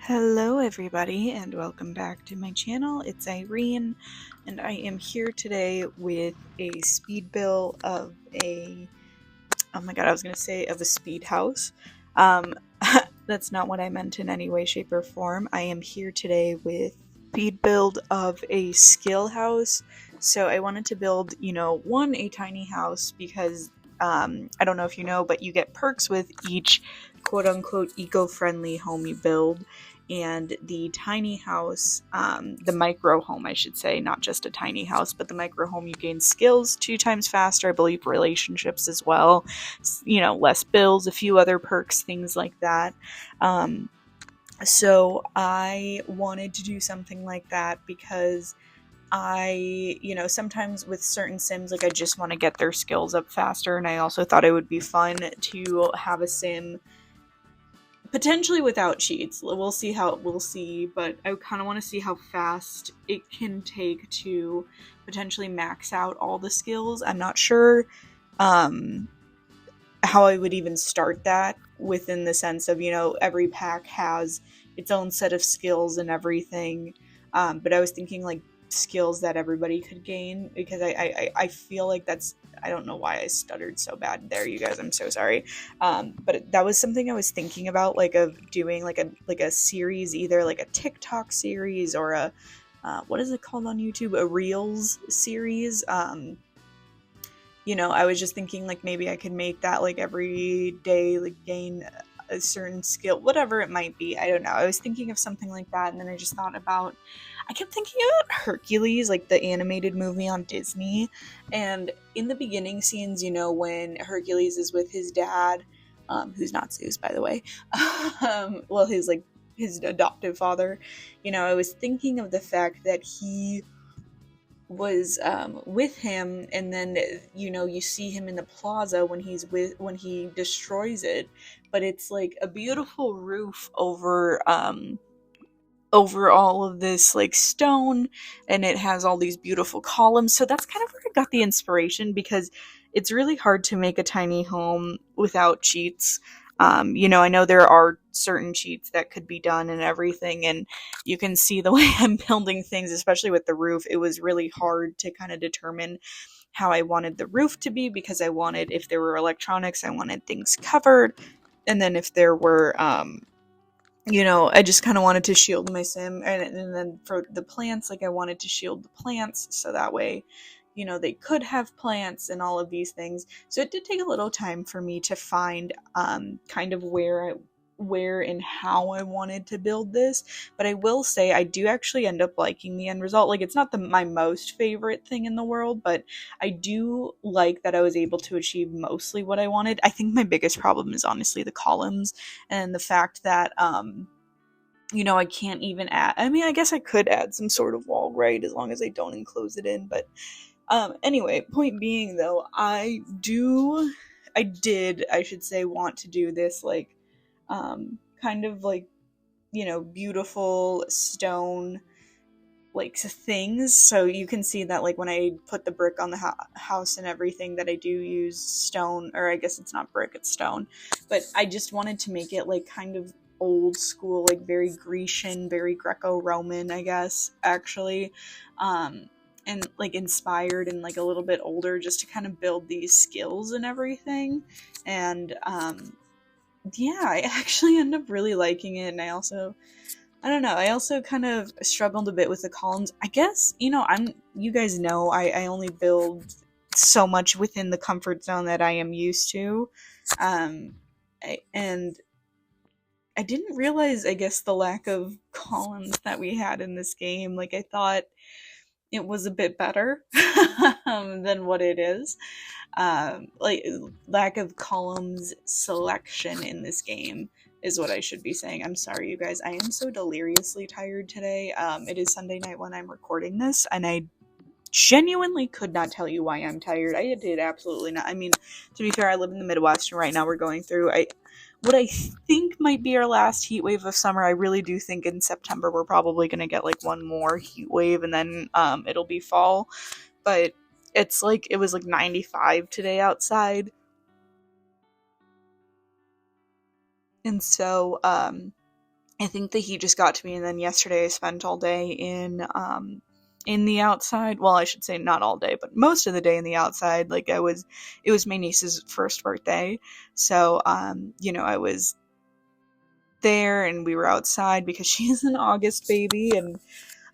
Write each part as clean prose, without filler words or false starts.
Hello everybody and welcome back to my channel. It's Irene and I am here today with a speed build of a speed house. Um that's not what I meant in any way, shape, or form. I am here today with speed build of a skill house. So I wanted to build, a tiny house because I don't know if you know, but you get perks with each quote unquote eco-friendly home you build. And the tiny house, the micro home, I should say, not just a tiny house, but the micro home, you gain skills 2 times faster, I believe relationships as well, less bills, a few other perks, things like that. So I wanted to do something like that because sometimes with certain sims, like I just want to get their skills up faster, and I also thought it would be fun to have a sim potentially without cheats. We'll see, but I kind of want to see how fast it can take to potentially max out all the skills. I'm not sure how I would even start that within the sense of, every pack has its own set of skills and everything. But I was thinking like skills that everybody could gain, because I feel like that's, I don't know why I stuttered so bad there, you guys, I'm so sorry. But that was something I was thinking about, like of doing like a series, either like a TikTok series or a what is it called on YouTube, a Reels series. I was just thinking like maybe I could make that like every day, like gain a certain skill, whatever it might be. I don't know. I was thinking of something like that, and then I just thought about, I kept thinking about Hercules, like the animated movie on Disney. And in the beginning scenes, when Hercules is with his dad, who's not Zeus, by the way, well, his adoptive father, I was thinking of the fact that he was with him, and then you see him in the plaza when he destroys it, but it's like a beautiful roof over all of this like stone, and it has all these beautiful columns. So that's kind of where I got the inspiration, because it's really hard to make a tiny home without cheats. I know there are certain cheats that could be done and everything, and you can see the way I'm building things, especially with the roof. It was really hard to kind of determine how I wanted the roof to be, because I wanted, if there were electronics, I wanted things covered, and then if there were I just kind of wanted to shield my sim, and then for the plants, like I wanted to shield the plants so that way, they could have plants and all of these things. So it did take a little time for me to find kind of where and how I wanted to build this. But I will say I do actually end up liking the end result. Like, it's not my most favorite thing in the world, but I do like that I was able to achieve mostly what I wanted. I think my biggest problem is honestly the columns, and the fact that I can't even add, I mean, I guess I could add some sort of wall, right, as long as I don't enclose it in. But anyway, point being though, I should say, want to do this like kind of like, beautiful stone like things. So you can see that like when I put the brick on the house and everything, that I do use stone, or I guess it's not brick, it's stone. But I just wanted to make it like kind of old school, like very Grecian, very Greco-Roman, I guess, actually, and like inspired and like a little bit older, just to kind of build these skills and everything. And yeah, I actually end up really liking it. And I don't know, I also kind of struggled a bit with the columns. I guess, you guys know, I only build so much within the comfort zone that I am used to. And I didn't realize, I guess, the lack of columns that we had in this game. Like, I thought it was a bit better than what it is. Like, lack of columns selection in this game is what I should be saying. I'm sorry, you guys. I am so deliriously tired today. It is Sunday night when I'm recording this, and I genuinely could not tell you why I'm tired. I did absolutely not. I mean, to be fair, I live in the Midwest, and right now we're going through what I think might be our last heat wave of summer. I really do think in September we're probably going to get like one more heat wave, and then it'll be fall. But it was like 95 today outside. And so I think the heat just got to me, and then yesterday I spent all day in the outside. Well, I should say not all day, but most of the day in the outside. Like it was my niece's first birthday, so I was there and we were outside because she's an August baby and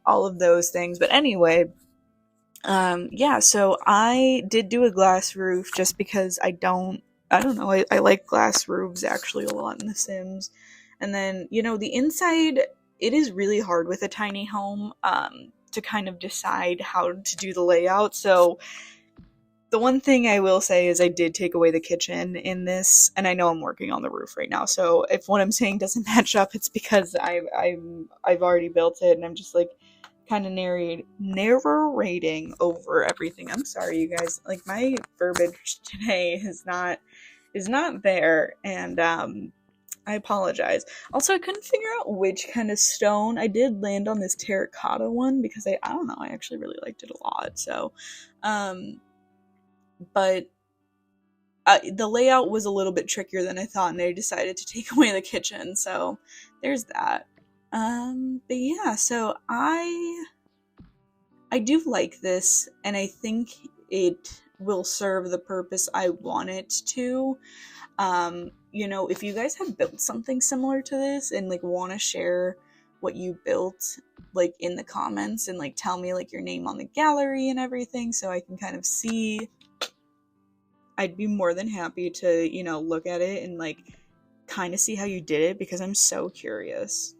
all of those things. But anyway, yeah, so I did do a glass roof just because I don't know, I like glass roofs actually a lot in The Sims. And then, the inside, it is really hard with a tiny home, to kind of decide how to do the layout. So the one thing I will say is I did take away the kitchen in this, and I know I'm working on the roof right now. So if what I'm saying doesn't match up, it's because I've already built it, and I'm just like kind of narrating over everything. I'm sorry, you guys. Like my verbiage today is not there, and I apologize. Also, I couldn't figure out which kind of stone. I did land on this terracotta one because I don't know. I actually really liked it a lot. So, but the layout was a little bit trickier than I thought, and they decided to take away the kitchen. So there's that. But yeah, so I do like this, and I think it will serve the purpose I want it to. If you guys have built something similar to this and like want to share what you built, like in the comments, and like tell me like your name on the gallery and everything so I can kind of see, I'd be more than happy to, look at it and like kind of see how you did it, because I'm so curious.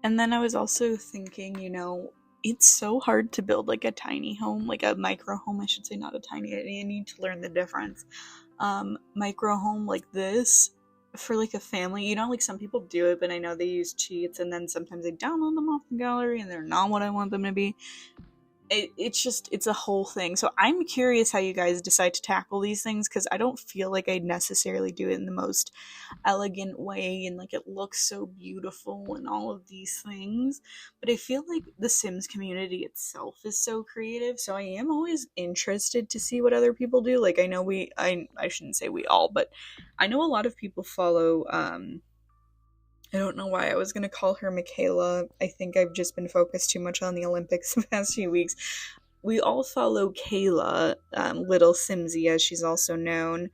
And then I was also thinking, it's so hard to build like a tiny home, like a micro home, I should say, not a tiny. I need to learn the difference. Micro home like this for like a family, like some people do it, but I know they use cheats, and then sometimes they download them off the gallery and they're not what I want them to be. It's a whole thing. So I'm curious how you guys decide to tackle these things, because I don't feel like I'd necessarily do it in the most elegant way and like it looks so beautiful and all of these things. But I feel like the Sims community itself is so creative, so I am always interested to see what other people do. Like I know I shouldn't say we all, but I know a lot of people follow I don't know why I was gonna call her Michaela. I think I've just been focused too much on the Olympics the past few weeks. We all follow Kayla, Little Simsy, as she's also known,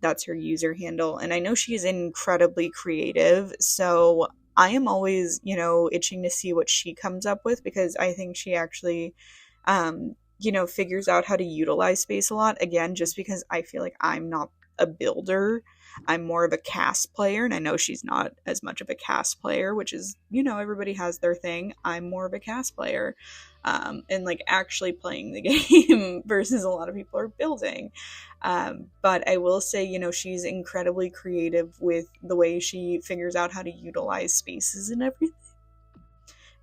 that's her user handle. And I know she is incredibly creative, so I am always, itching to see what she comes up with, because I think she actually, figures out how to utilize space a lot. Again, just because I feel like I'm not a builder. I'm more of a cast player, and I know she's not as much of a cast player, which is, everybody has their thing. I'm more of a cast player, and like actually playing the game versus a lot of people are building. But I will say, she's incredibly creative with the way she figures out how to utilize spaces and everything.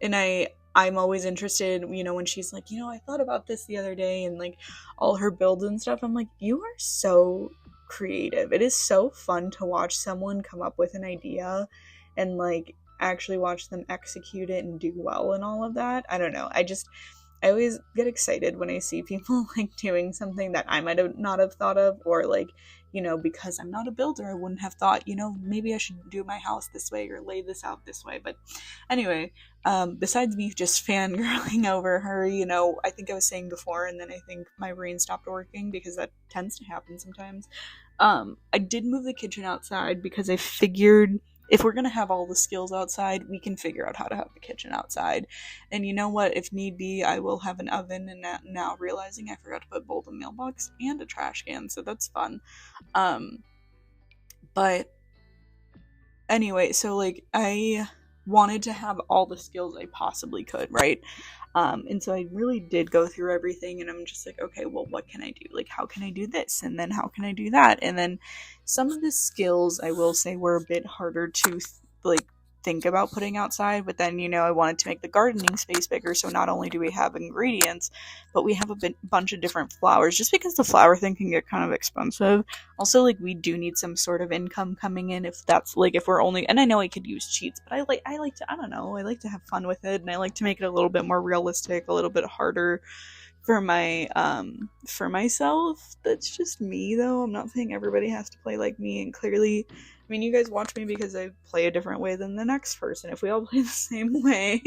And I'm always interested, when she's like, I thought about this the other day, and like all her builds and stuff. I'm like, you are so creative. It is so fun to watch someone come up with an idea and like actually watch them execute it and do well and all of that. I don't know. I always get excited when I see people like doing something that I might have not have thought of, or like, because I'm not a builder, I wouldn't have thought, maybe I should do my house this way or lay this out this way. But anyway, besides me just fangirling over her, I think I was saying before, and then I think my brain stopped working because that tends to happen sometimes. I did move the kitchen outside because I figured if we're going to have all the skills outside, we can figure out how to have the kitchen outside. And you know what? If need be, I will have an oven, and now realizing I forgot to put both a mailbox and a trash can, so that's fun. But anyway, so like I wanted to have all the skills I possibly could, right? And so I really did go through everything, and I'm just like, okay, well, what can I do? Like, how can I do this? And then how can I do that? And then some of the skills, I will say, were a bit harder to, like, think about putting outside, but then, I wanted to make the gardening space bigger, so not only do we have ingredients, but we have a bunch of different flowers, just because the flower thing can get kind of expensive. Also, like, we do need some sort of income coming in, if that's, like, if we're only, and I know I could use cheats, but I like to, I don't know, I like to have fun with it, and I like to make it a little bit more realistic, a little bit harder for myself. That's just me, though. I'm not saying everybody has to play like me, and clearly mean, you guys watch me because I play a different way than the next person. If we all play the same way,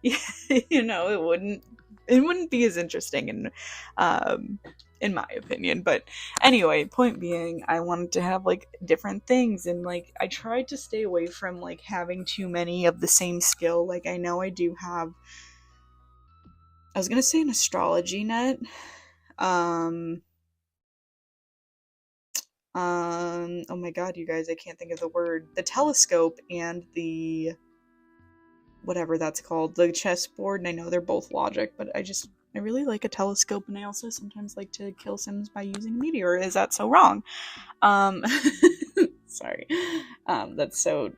it wouldn't be as interesting in my opinion. But anyway, point being, I wanted to have like different things, and like I tried to stay away from like having too many of the same skill. Like I know I do have, I was gonna say an astrology net. Um oh my god, you guys, I can't think of the word. The telescope and the whatever that's called, the chessboard, and I know they're both logic, but I really like a telescope, and I also sometimes like to kill Sims by using a meteor. Is that so wrong? Um sorry. That's so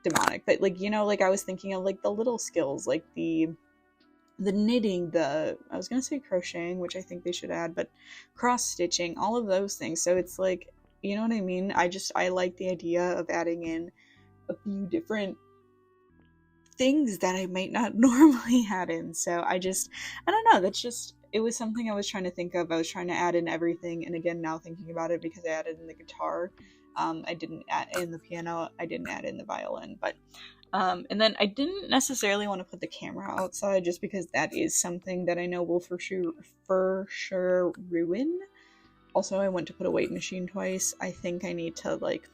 demonic. But like, like I was thinking of like the little skills, like the knitting, I was gonna say crocheting, which I think they should add, but cross stitching, all of those things. So it's like, you know what I mean? I like the idea of adding in a few different things that I might not normally add in. So I don't know, it was something I was trying to think of. I was trying to add in everything, and again, now thinking about it, because I added in the guitar, I didn't add in the piano, I didn't add in the violin, but and then I didn't necessarily want to put the camera outside, just because that is something that I know will for sure ruin. Also, I went to put a weight machine twice. I think I need to like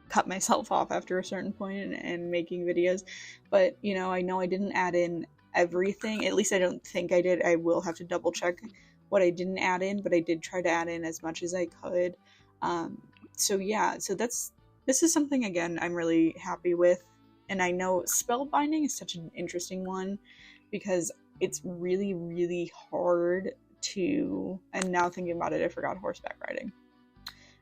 cut myself off after a certain point and making videos. But I know I didn't add in everything. At least I don't think I did. I will have to double check what I didn't add in, but I did try to add in as much as I could. So yeah, so this is something, again, I'm really happy with. And I know spellbinding is such an interesting one, because it's really, really hard to, and now thinking about it, I forgot horseback riding.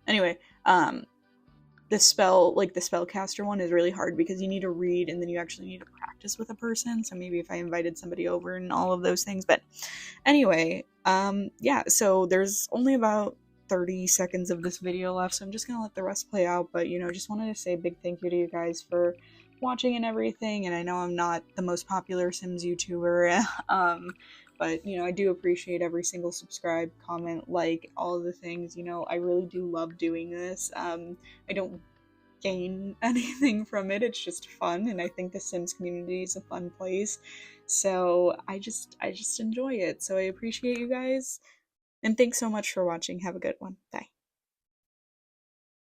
Anyway, the spellcaster one is really hard, because you need to read, and then you actually need to practice with a person. So maybe if I invited somebody over and all of those things. But anyway, yeah, so there's only about 30 seconds of this video left, so I'm just gonna let the rest play out. But just wanted to say a big thank you to you guys for watching and everything. And I know I'm not the most popular Sims YouTuber, but I do appreciate every single subscribe, comment, like, all of the things. I really do love doing this. I don't gain anything from it. It's just fun, and I think the Sims community is a fun place. So I just enjoy it. So I appreciate you guys, and thanks so much for watching. Have a good one. Bye.